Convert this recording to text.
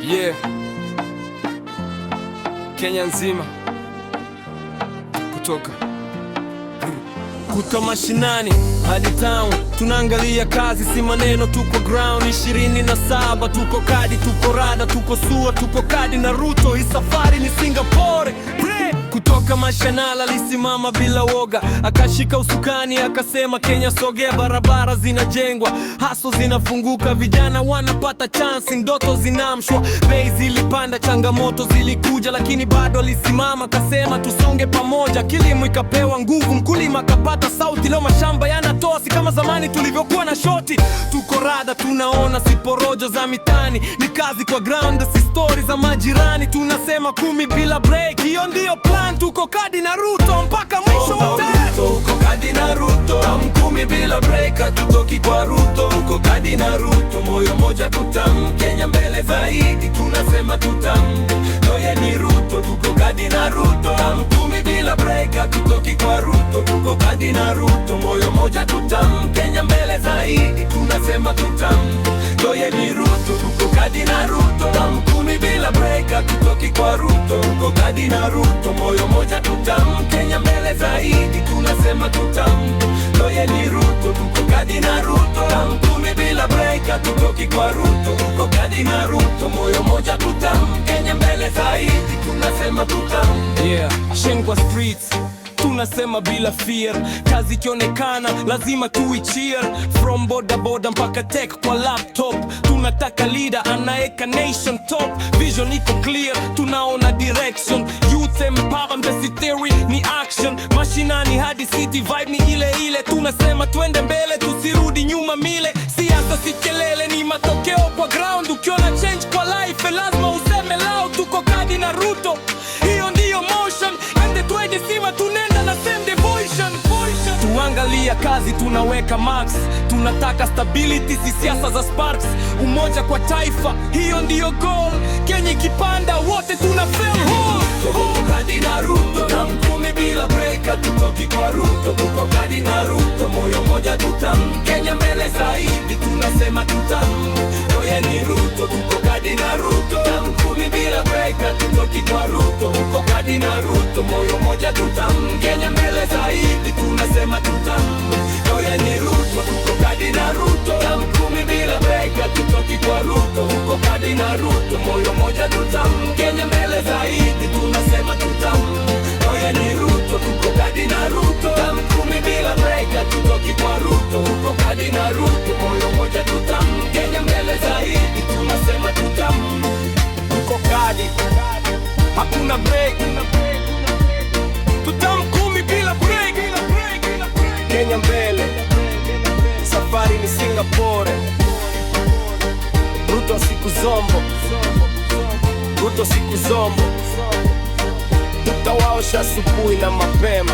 Yeah, Kenya nzima kutoka mashinani hadi town, tunaangalia kazi si maneno, tuko ground 27, tuko kadi, tuko rada, tuko sua, tuko kadi na Ruto. Hii safari ni Singapore. Kutoka mashanala alisimama bila woga, akashika usukani akasema Kenya sogea, barabara zinajengwa, haso zinafunguka, vijana wanapata chance, ndoto zinamshwa, bei zilipanda, changamoto zilikuja, lakini bado alisimama akasema tusonge pamoja. Kilimo ikapewa nguvu, mkulima akapata sauti, leo mashamba yanatoa, si kama zamani tulivyokuwa na shoti. Tuko rada, tunaona si porojo za mitani, ni kazi kwa ground, si story za majirani. Tunasema 10 bila break, hiyo ndio plan. Tuko kadi na Ruto mpaka mwisho wa Ruto, uko kadi na Ruto, 10 bila break, hatutoki kwa Ruto. Uko kadi na Ruto, moyo moja tutam, Kenya mbele zaidi, tunasema tutam, oye ni Ruto. Tuko kadi na Ruto, 10 bila break, hatutoki kwa Ruto. Tuko kadi na Ruto, moyo moja tutam, Kenya mbele zaidi, tunasema tutam, oye ni Ruto. Tuko kadi na Ruto, 10 bila break, hatutoki kwa Ruto. Tuko kadi na Ruto, moyo moja tutam, Kenya mbele zaidi, tunasema tutam, oye ni Ruto. Tuko kadi na Ruto, 10 bila break, hatutoki kwa Ruto. Tuko kadi na Ruto, moyo moja tutam, Kenya mbele zaidi, tunasema tutam. Yeah, Shengwa streets tunasema bila fear, kazi ikionekana lazima tuicheer. From boda boda mpaka tech kwa laptop, tunataka leader anaeka nation top. Vision iko clear, tunaona direction, youth empowerment, basic theory ni action. Mashinani hadi city, vibe ni ile ile, tunasema twende mbele, tusirudi nyuma mile. Siasa si kelele, ni matokeo kwa ground. Ukiona change kwa life, lazima useme loud. Tuko kadi na Ruto, hiyo ndiyo motion, and the 20 sima tunenda na same devotion. Tuangalia kazi, tunaweka max, tunataka stability, si siasa za sparks. Umoja kwa taifa, hiyo ndiyo goal, Kenya ikipanda wote tuna feel whole. Tuko kadi na Ruto, 10 bila break, hatutoki kwa Ruto. Tuko kadi na Ruto, moyo moja tutam, Kenya mbele zaidi, tunasema tutam, oye ni Ruto. Tuko kadi na Ruto, 10 bila break, hatutoki kwa Ruto. Tuko kadi na Ruto, moyo moja tutam, Kenya mbele zaidi, tunasema tutam, oye ni Ruto. Tuko kadi na Ruto, 10 bila break, hatutoki kwa Ruto. Tuko kadi na Ruto, moyo moja tutam, Kenya mbele zaidi, tunasema tutam, oye ni Ruto. Tuko kadi na Ruto, 10 bila break, hatutoki kwa Ruto. Tuko kadi na Ruto, moyo moja tutam, Kenya mbele zaidi, tunasema tutam. Tuko kadi, hakuna break, tutam 10 bila break, Kenya mbele, safari ni Singapore. Ruto siku zombo, Ruto siku zombo, tutawaosha asubuhi na mapema.